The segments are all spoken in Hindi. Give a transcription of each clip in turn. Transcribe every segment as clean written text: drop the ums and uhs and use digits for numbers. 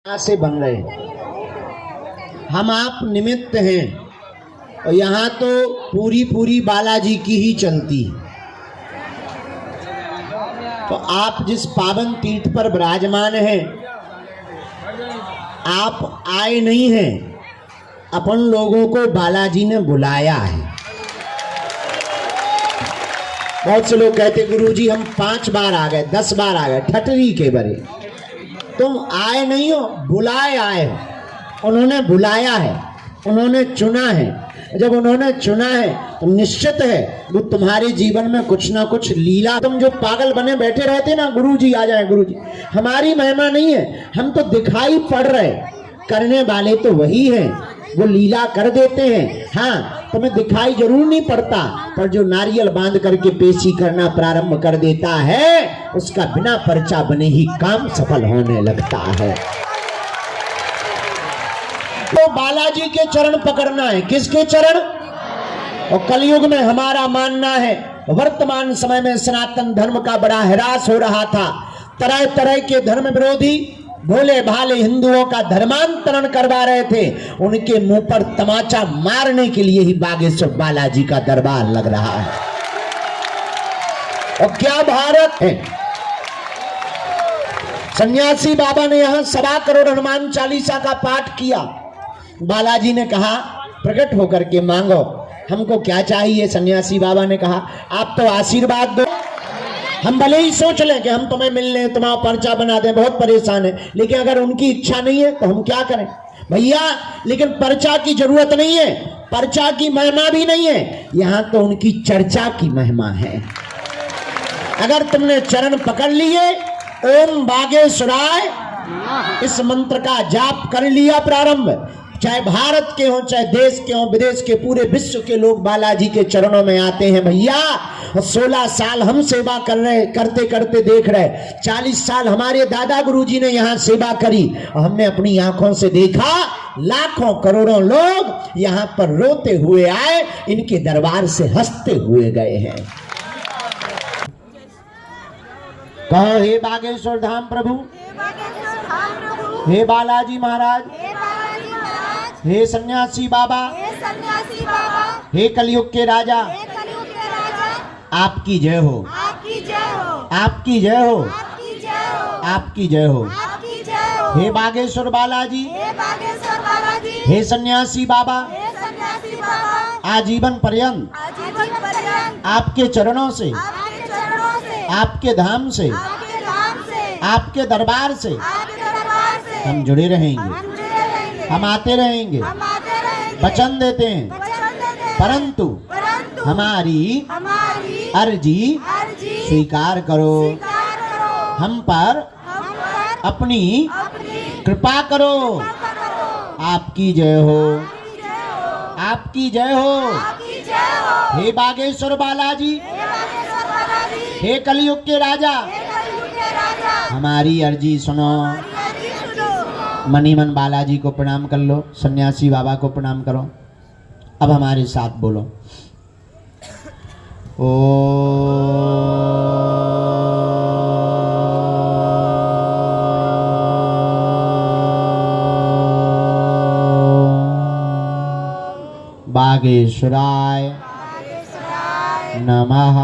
से बन रहे हैं। हम आप निमित्त हैं और यहाँ तो पूरी बालाजी की ही चलती। तो आप जिस पावन तीर्थ पर विराजमान हैं, आप आए नहीं हैं, अपन लोगों को बालाजी ने बुलाया है। बहुत से लोग कहते गुरुजी हम 5 बार आ गए, 10 बार आ गए, ठटरी के बरे। तुम आए नहीं हो, बुलाए आए हो। उन्होंने बुलाया है, उन्होंने चुना है। जब उन्होंने चुना है तो निश्चित है वो तुम्हारे जीवन में कुछ ना कुछ लीला। तुम जो पागल बने बैठे रहते ना, गुरुजी आ जाए गुरुजी, हमारी महिमा नहीं है, हम तो दिखाई पड़ रहे, करने वाले तो वही हैं, वो लीला कर देते हैं। हाँ, तुम्हें दिखाई जरूर नहीं पड़ता, पर जो नारियल बांध करके पेशी करना प्रारंभ कर देता है, उसका बिना पर्चा बने ही काम सफल होने लगता है। तो बालाजी के चरण पकड़ना है। किसके चरण? और कलयुग में हमारा मानना है, वर्तमान समय में सनातन धर्म का बड़ा ह्रास हो रहा था। तरह तरह के धर्म विरोधी भोले भाले हिंदुओं का धर्मांतरण करवा रहे थे। उनके मुंह पर तमाचा मारने के लिए ही बागेश्वर बालाजी का दरबार लग रहा है। और क्या भारत है। सन्यासी बाबा ने यहां 1.25 करोड़ हनुमान चालीसा का पाठ किया। बालाजी ने कहा प्रकट होकर के मांगो, हमको क्या चाहिए। सन्यासी बाबा ने कहा आप तो आशीर्वाद दो। हम भले ही सोच लें कि हम तुम्हें मिल लें, तुम्हारा पर्चा बना दें, बहुत परेशान है, लेकिन अगर उनकी इच्छा नहीं है तो हम क्या करें भैया। लेकिन पर्चा की जरूरत नहीं है, पर्चा की महिमा भी नहीं है, यहां तो उनकी चर्चा की महिमा है। अगर तुमने चरण पकड़ लिए, ओम बागेश्वराय इस मंत्र का जाप कर लिया प्रारंभ, चाहे भारत के हो, चाहे देश के हो, विदेश के, पूरे विश्व के लोग बालाजी के चरणों में आते हैं भैया। 16 साल हम सेवा कर रहे, करते करते देख रहे, 40 साल हमारे दादा गुरुजी ने यहाँ सेवा करी और हमने अपनी आंखों से देखा लाखों करोड़ों लोग यहाँ पर रोते हुए आए, इनके दरबार से हंसते हुए गए हैं। कहो हे बागेश्वर धाम प्रभु, हे बालाजी महाराज, हे सन्यासी बाबा, हे कलयुग के राजा, आपकी जय हो, आपकी जय हो, आपकी जय हो, आपकी जय हो। हे बागेश्वर बालाजी, हे सन्यासी बाबा, आजीवन पर्यंत आपके चरणों से, आपके धाम से, आपके दरबार से हम जुड़े रहेंगे, हम आते रहेंगे, वचन देते हैं, परंतु हमारी अर्जी स्वीकार करो, हम पर अपनी कृपा करो। आपकी जय हो, आपकी जय हो। हे बागेश्वर बालाजी, हे कलयुग के राजा, हमारी अर्जी सुनो। मनी मन बालाजी को प्रणाम कर लो, सन्यासी बाबा को प्रणाम करो। अब हमारे साथ बोलो, ओ बागेश्वराय नमः।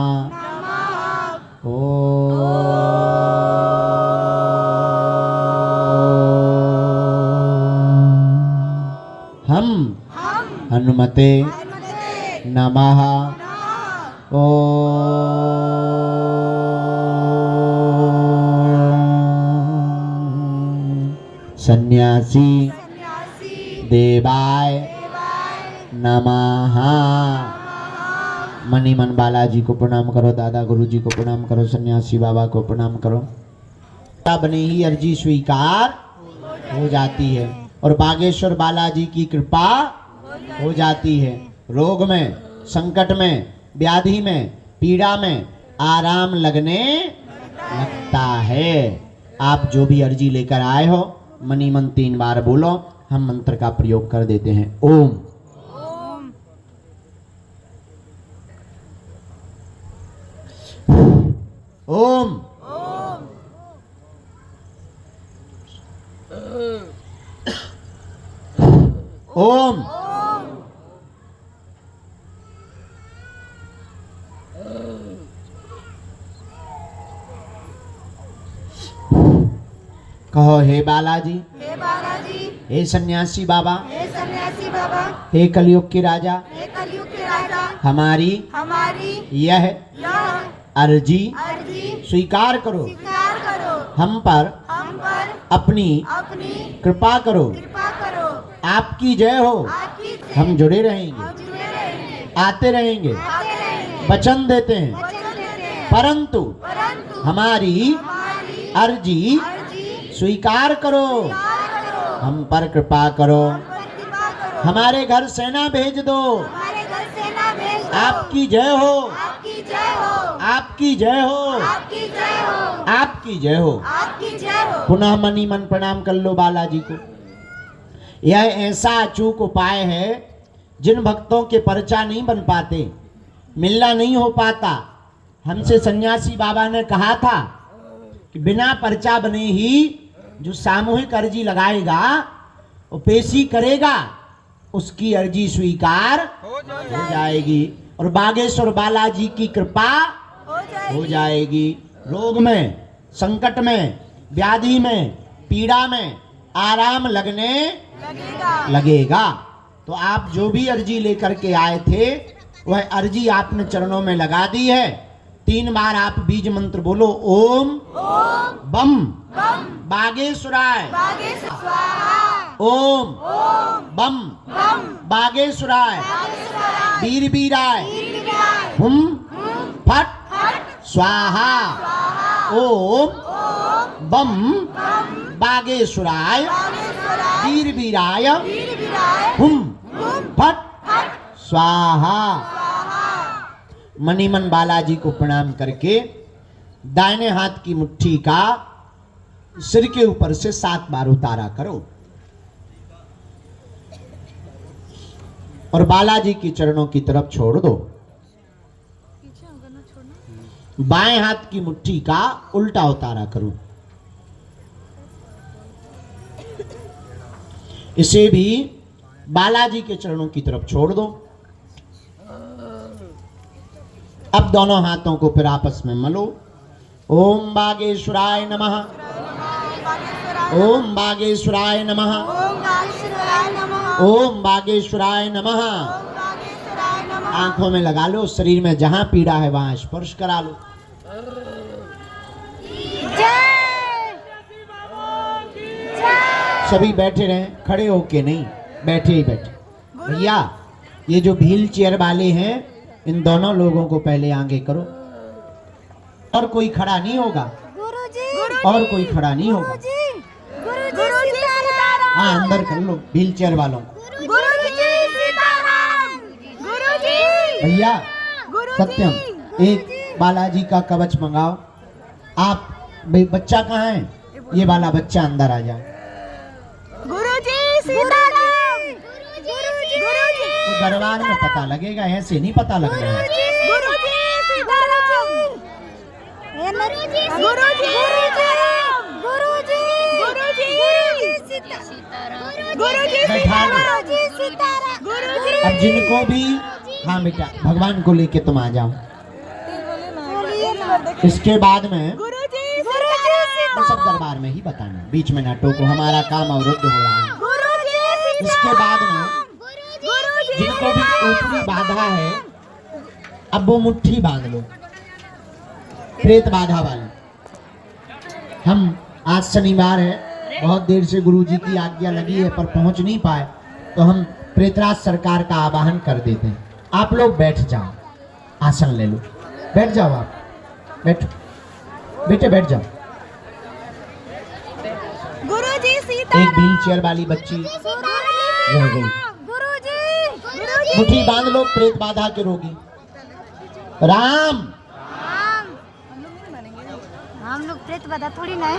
हम हनुमते नमः। सन्यासी देवाय नमः। मनी मन बालाजी को प्रणाम करो, दादा गुरुजी को प्रणाम करो, सन्यासी बाबा को प्रणाम करो। बने ही अर्जी स्वीकार हो जाती है और बागेश्वर बालाजी की कृपा हो जाती है। रोग में, संकट में, व्याधि में, पीड़ा में आराम लगने लगता है। आप जो भी अर्जी लेकर आए हो, मनी मन 3 बार बोलो, हम मंत्र का प्रयोग कर देते हैं। ओम ओम ओम कहो हे बालाजी, हे बालाजी, हे सन्यासी बाबा, हे सन्यासी बाबा, हे कलयुग के राजा, हे कलयुग के राजा, हमारी यह अर्जी अर्जी स्वीकार करो, स्वीकार करो, हम पर अपनी कृपा करो, आपकी जय हो। आपकी जय। हम जुड़े रहेंगे, जुड़े रहेंगे, आते रहेंगे, आते रहेंगे, वचन देते हैं, वचन देते हैं, परंतु हमारी अर्जी स्वीकार करो, हम पर कृपा करो, कृपा करो, हमारे घर सेना भेज दो, हमारे घर सेना भेज दो। आपकी जय हो, आपकी जय हो, आपकी जय हो, आपकी जय हो, आपकी जय हो। आपकी जय हो। पुनः मनी मन प्रणाम कर लो बालाजी को। यह ऐसा अचूक उपाय है जिन भक्तों के पर्चा नहीं बन पाते, मिलना नहीं हो पाता। हमसे सन्यासी बाबा ने कहा था कि बिना पर्चा बने ही जो सामूहिक अर्जी लगाएगा वो पेशी करेगा, उसकी अर्जी स्वीकार हो जाएगी और बागेश्वर बालाजी की कृपा हो जाएगी। रोग में, संकट में, व्याधि में, पीड़ा में आराम लगने लगेगा। तो आप जो भी अर्जी लेकर के आए थे वह अर्जी आपने चरणों में लगा दी है। 3 बार आप बीज मंत्र बोलो, ओम बम बागेश्वराय, ओम बम बागेश्वराय, वीर वीराय, हुम फट स्वाहा, ओम बम बागेश्वराय, वीर वीराय, हुम फट स्वाहा। मणिमन बालाजी को प्रणाम करके दाहिने हाथ की मुट्ठी का सिर के ऊपर से 7 बार उतारा करो और बालाजी के चरणों की तरफ छोड़ दो। बाएं हाथ की मुट्ठी का उल्टा उतारा करो। इसे भी बालाजी के चरणों की तरफ छोड़ दो। अब दोनों हाथों को फिर आपस में मलो। ओम बागेश्वराय नमः, ओम बागेश्वराय नमः, ओम बागेश्वराय नमः। आंखों में लगा लो, शरीर में जहां पीड़ा है वहां स्पर्श करा लो। सभी बैठे रहें, खड़े होके नहीं, बैठे ही बैठे। भैया ये जो व्हील चेयर वाले हैं इन दोनों लोगों को पहले आगे करो। और कोई खड़ा नहीं होगा, और कोई खड़ा नहीं होगा। हाँ अंदर कर लो व्हील चेयर वालों को। भैया सत्यम एक बालाजी का कवच मंगाओ। आप भाई बच्चा कहाँ है? ये वाला बच्चा अंदर आ जाए। तो दरबार में पता लगेगा, ऐसे नहीं पता लग रहा है। अब जिनको भी, हाँ बेटा भगवान को लेके तुम आ जाओ। इसके बाद में तो सब दरबार में ही बताना, बीच में ना टोको, हमारा काम अवरुद्ध हो रहा है। इसके बाद में जिनको भी ऊपरी बाधा है अब वो मुट्ठी बांध लो, प्रेत बाधा वाली। हम आज शनिवार है, बहुत देर से गुरुजी की आज्ञा लगी है पर पहुंच नहीं पाए, तो हम प्रेतराज सरकार का आवाहन कर देते हैं। आप लोग बैठ जाओ, आसन ले लो, बैठ जाओ। आप बैठो बेटे, बैठ जाओ। एक व्हील चेयर वाली बच्ची रह गई। मुट्ठी बांध लो प्रेत बाधा के रोगी। राम हम लोग प्रेत बाधा थोड़ी ना है।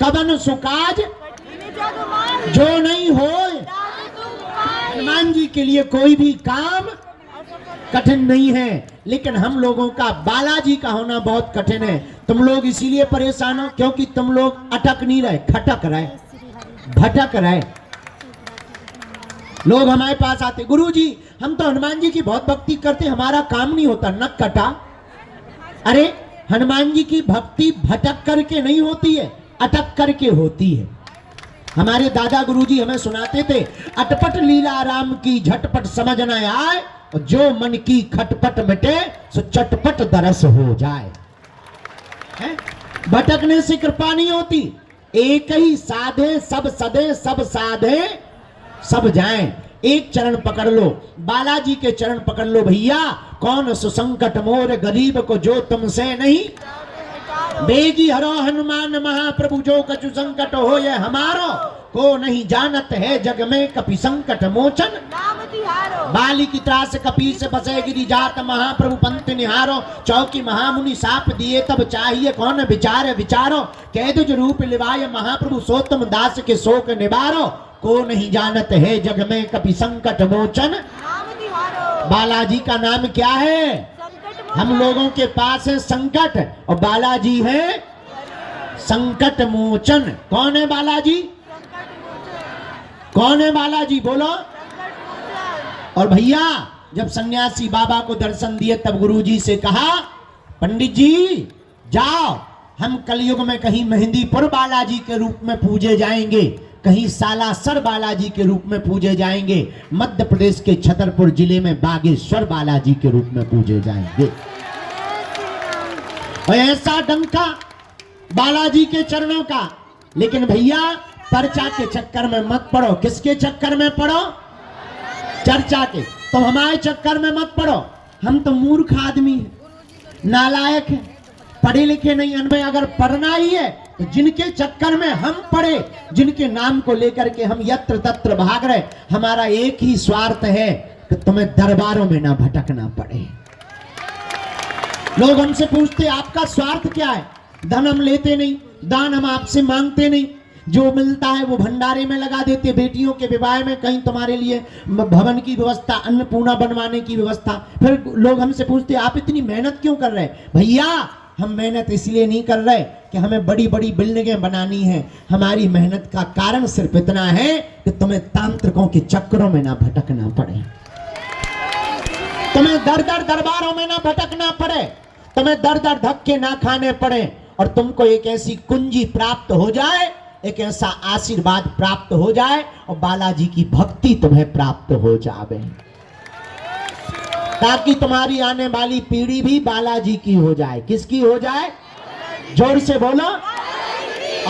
कवन सुकाज जो नहीं हो। हनुमान जी के लिए कोई भी काम कठिन नहीं है, लेकिन हम लोगों का बालाजी का होना बहुत कठिन है। तुम लोग इसीलिए परेशान हो क्योंकि तुम लोग अटक नहीं रहे, खटक रहे, भटक रहे। लोग हमारे पास आते, गुरुजी हम तो हनुमान जी की बहुत भक्ति करते, हमारा काम नहीं होता, नक कटा। अरे हनुमान जी की भक्ति भटक करके नहीं होती है, अटक करके होती है। हमारे दादा गुरुजी हमें सुनाते थे, अटपट लीला राम की झटपट समझ न आए, और जो मन की खटपट मिटे सो चटपट दरस हो जाए। है? भटकने से कृपा नहीं होती, एक ही साधे सब सदे, सब साधे सब जाएं। एक चरण पकड़ लो, बालाजी के चरण पकड़ लो भैया। कौन सुसंकट मोर गरीब को जो तुमसे नहीं, बेगी हरो हनुमान महाप्रभु जो कछु संकट हो ये हमारो, को नहीं जानत है जग में कपि संकट मोचन। बाली की त्रास कपी से बसे गिरी जात महाप्रभु पंथ निहारो, चौकी महामुनि साप दिए तब चाहिए कौन विचार विचारो, कह दुज रूप लिवाय महाप्रभु सो तुम दास के शोक निवारो, को नहीं जानत है जग में कपि संकट मोचन। बालाजी का नाम क्या है? हम लोगों के पास है संकट और बालाजी है संकट मोचन। कौन है बालाजी? कौन है बालाजी बोलो। और भैया जब सन्यासी बाबा को दर्शन दिए तब गुरुजी से कहा, पंडित जी जाओ, हम कलयुग में कहीं मेहंदीपुर बालाजी के रूप में पूजे जाएंगे, कहीं सालासर बालाजी के रूप में पूजे जाएंगे, मध्य प्रदेश के छतरपुर जिले में बागेश्वर बालाजी के रूप में पूजे जाएंगे। और ऐसा डंका बालाजी के चरणों का। लेकिन भैया पर्चा के चक्कर में मत पड़ो। किसके चक्कर में पड़ो? चर्चा के। तो हमारे चक्कर में मत पड़ो, हम तो मूर्ख आदमी हैं, नालायक हैं, पढ़े लिखे नहीं। हमें अगर पढ़ना ही है तो जिनके चक्कर में हम पढ़े, जिनके नाम को लेकर के हम यत्र तत्र भाग रहे, हमारा एक ही स्वार्थ है कि तुम्हें दरबारों में ना भटकना पड़े। लोग हमसे पूछते आपका स्वार्थ क्या है? धन हम लेते नहीं, दान हम आपसे मांगते नहीं, जो मिलता है वो भंडारे में लगा देते, बेटियों के विवाह में, कहीं तुम्हारे लिए भवन की व्यवस्था, अन्नपूर्णा बनवाने की व्यवस्था। फिर लोग हमसे पूछते आप इतनी मेहनत क्यों कर रहे? भैया हम मेहनत इसलिए नहीं कर रहे कि हमें बड़ी बड़ी बिल्डिंगें बनानी है। हमारी मेहनत का कारण सिर्फ इतना है कि तुम्हें तांत्रिकों के चक्करों में ना भटकना पड़े, तुम्हें दर दर दरबारों में ना भटकना पड़े, तुम्हें दर दर धक्के ना खाने पड़े, और तुमको एक ऐसी कुंजी प्राप्त हो जाए, एक ऐसा आशीर्वाद प्राप्त हो जाए, और बालाजी की भक्ति तुम्हें प्राप्त हो जाए, ताकि तुम्हारी आने वाली पीढ़ी भी बालाजी की हो जाए। किसकी हो जाए? जोर से बोलो,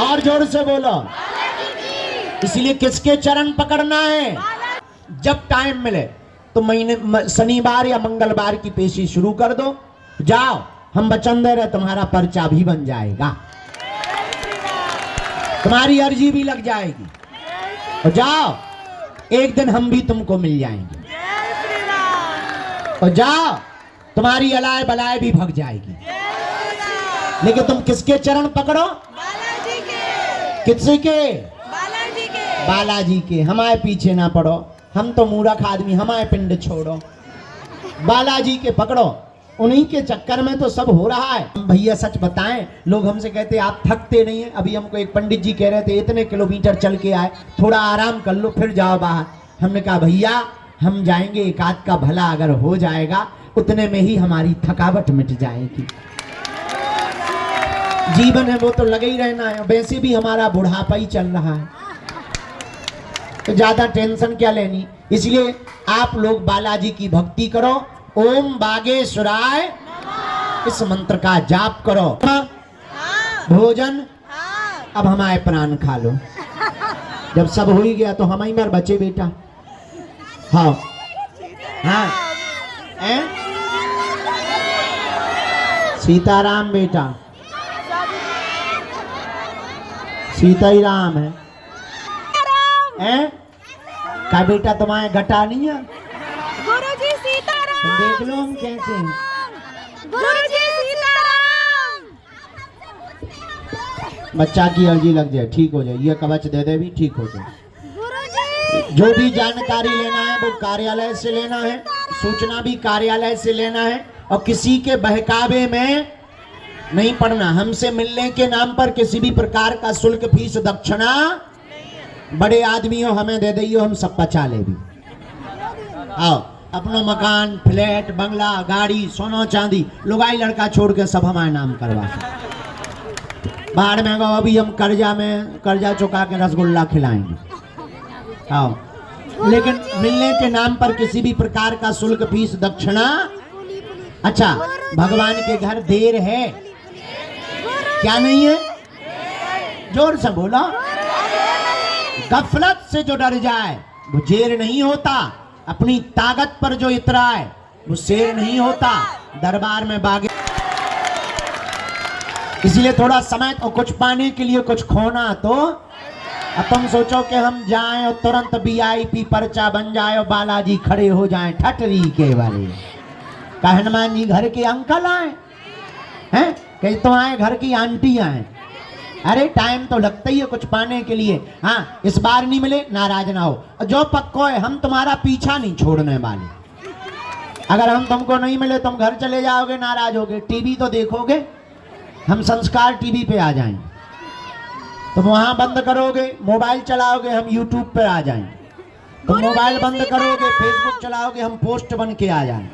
और जोर से बोलो। इसलिए किसके चरण पकड़ना है? जब टाइम मिले तो महीने शनिवार या मंगलवार की पेशी शुरू कर दो, जाओ, हम वचन दे रहे तुम्हारा पर्चा भी बन जाएगा, तुम्हारी अर्जी भी लग जाएगी, और जाओ एक दिन हम भी तुमको मिल जाएंगे, और जाओ तुम्हारी अलाय बलाय भी भग जाएगी। लेकिन तुम किसके चरण पकड़ो? बालाजी के। किसके के? बालाजी के। बालाजी के। हमारे पीछे ना पड़ो, हम तो मूर्ख आदमी, हमारे पिंड छोड़ो, बालाजी के पकड़ो। उन्हीं के चक्कर में तो सब हो रहा है। हम भैया सच बताएं, लोग हमसे कहते आप थकते नहीं है। अभी हमको एक पंडित जी कह रहे थे इतने किलोमीटर चल के आए, थोड़ा आराम कर लो फिर जाओ बाहर। हमने कहा भैया हम जाएंगे, एक आध का भला अगर हो जाएगा उतने में ही हमारी थकावट मिट जाएगी। जीवन है वो तो लगे ही रहना है, वैसे भी हमारा बुढ़ापा ही चल रहा है, तो ज्यादा टेंशन क्या लेनी। इसलिए आप लोग बालाजी की भक्ति करो, ओम बागेश्वराय इस मंत्र का जाप करो। भोजन अब हमारे प्राण खा लो। जब सब हो ही गया तो हम ही मर बचे बेटा। हाँ हाँ, सीताराम बेटा, सीता ही राम है। का बेटा तुम्हारे घटा नहीं है? गुरुजी सीताराम। तुम देख लो हम कैसे हैं। गुरुजी सीताराम। बच्चा की अर्जी लग जाए, ठीक हो जाए, ये कवच दे दे भी ठीक हो जाए। गुरुजी जो भी जानकारी लेना है वो कार्यालय से लेना है, सूचना भी कार्यालय से लेना है, और किसी के बहकावे में नहीं पड़ना। हमसे मिलने के नाम पर किसी भी प्रकार का शुल्क, फीस, दक्षिणा, बड़े आदमी हो हमें दे दियो, हम सब पचा ले भी। आओ अपनो मकान, फ्लैट, बंगला, गाड़ी, सोना चांदी, लुगाई लड़का छोड़ के सब हमारे नाम करवा। बाहर में गो, अभी हम कर्जा चुका के रसगुल्ला खिलाएंगे। आओ, लेकिन मिलने के नाम पर किसी भी प्रकार का शुल्क, फीस, दक्षिणा। अच्छा, भगवान के घर देर है क्या नहीं है? जोर से बोलो। गफलत से जो डर जाए वो जेर नहीं होता, अपनी ताकत पर जो इतराए वो शेर नहीं होता। दरबार में बागे, इसलिए थोड़ा समय और कुछ पाने के लिए कुछ खोना। तो अब तुम सोचो कि हम जाएं और तुरंत VIP पर्चा बन जाए और बालाजी खड़े हो जाएं ठटरी के वाले, का हनुमान जी घर के अंकल आए हैं, कहीं तो आए घर की आंटी आए। अरे टाइम तो लगता ही है कुछ पाने के लिए। हाँ, इस बार नहीं मिले नाराज ना हो, जो पक्को है हम तुम्हारा पीछा नहीं छोड़ने वाले। अगर हम तुमको नहीं मिले तुम घर चले जाओगे, नाराज होगे। टीवी तो देखोगे, हम संस्कार टीवी पे आ जाएंगे, तुम वहां बंद करोगे, मोबाइल चलाओगे, हम यूट्यूब पे आ जाएंगे। तुम मोबाइल बंद करोगे, फेसबुक चलाओगे, हम पोस्ट बन के आ जाएंगे।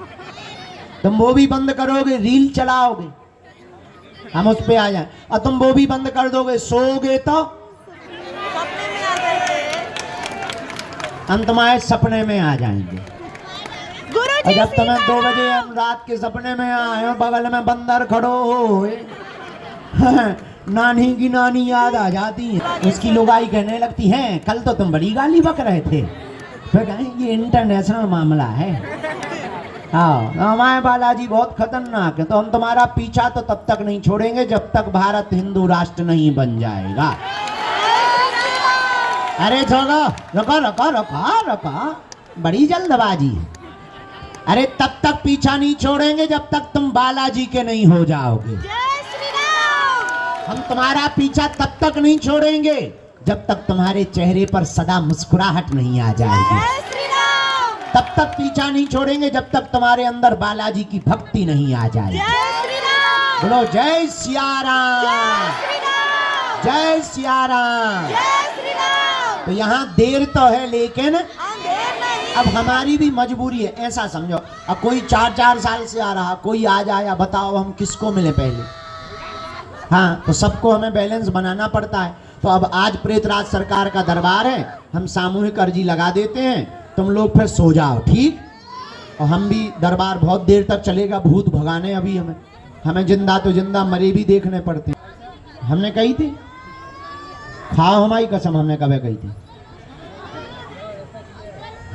तुम वो भी बंद करोगे, रील चलाओगे, हम उस पे आ जाए। और तुम वो भी बंद कर दोगे, सोओगे तो सपने में आ जाएंगे। हम तुम्हारे सपने में आ जाएंगे। और गुरुजी जब तुम्हें 2 बजे हम रात के सपने में आए, बगल में बंदर खड़ो हो, नानी की नानी याद आ जाती है। उसकी लुगाई कहने लगती है, कल तो तुम बड़ी गाली बक रहे थे। फिर कहें ये इंटरनेशनल मामला है। हाँ, हमारे बालाजी बहुत खतरनाक है, तो हम तुम्हारा पीछा तो तब तक नहीं छोड़ेंगे जब तक भारत हिंदू राष्ट्र नहीं बन जाएगा। अरे छोड़ो, रुको रुको रुको रुको, बड़ी जल्दबाजी है। अरे तब तक पीछा नहीं छोड़ेंगे जब तक तुम बालाजी के नहीं हो जाओगे। जय श्री राम। हम तुम्हारा पीछा तब तक नहीं छोड़ेंगे जब तक तुम्हारे चेहरे पर सदा मुस्कुराहट नहीं आ जाएगी। जय श्री राम। तब तक पीछा नहीं छोड़ेंगे जब तक तुम्हारे अंदर बालाजी की भक्ति नहीं आ जाएगी। जय श्री राम। बोलो जय सिया राम, जय श्री राम। जय सिया राम। जय श्री राम। तो यहाँ देर तो है, लेकिन अंधेर नहीं। अब हमारी भी मजबूरी है। ऐसा समझो, अब कोई 4-4 साल से आ रहा, कोई आज आया, बताओ हम किसको मिले पहले? हाँ, तो सबको हमें बैलेंस बनाना पड़ता है। तो अब आज प्रेतराज सरकार का दरबार है, हम सामूहिक अर्जी लगा देते हैं, तुम लोग फिर सो जाओ, ठीक? और हम भी, दरबार बहुत देर तक चलेगा, भूत भगाने अभी हमें जिंदा तो जिंदा, मरे भी देखने पड़ते हैं। हमने कही थी, खाओ हमारी कसम, हमने कभी कही थी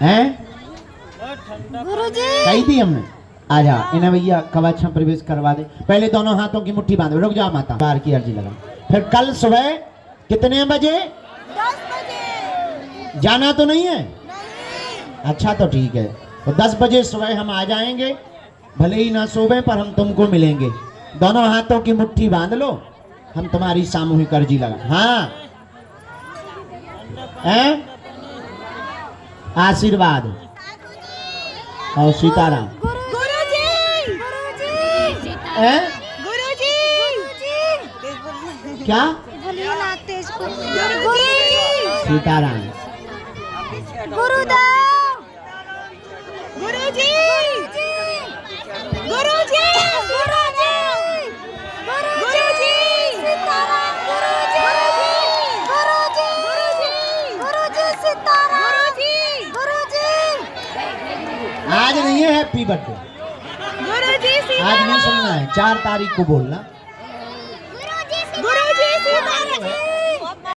हैं? गुरुजी कही थी हमने। आ जा इन्हें भैया कवच में प्रवेश करवा दे। पहले दोनों हाथों की मुट्ठी बांधो, रुक जाओ माता, बाहर की अर्जी लगा। फिर कल सुबह कितने बजे? 10 बजे। जाना तो नहीं है? नहीं। अच्छा तो ठीक है, तो 10 बजे सुबह हम आ जाएंगे, भले ही ना सोवे पर हम तुमको मिलेंगे। दोनों हाथों की मुट्ठी बांध लो, हम तुम्हारी सामूहिक अर्जी लगा। हाँ हैं? आशीर्वाद और सीताराम। गुरुजी गुरुजी हैं? गुरुजी क्या? बोलिए ना तेज गुरुजी सीताराम। गुरुदेव गुरुजी गुरुजी गुरुजी गुरुजी सीताराम गुरुजी गुरुजी गुरुजी सीताराम गुरुजी आज नहीं है हैप्पी बर्थडे, गुरुजी आज नहीं सुनना है, 4 तारीख को बोलना। गुरुजी सीताराम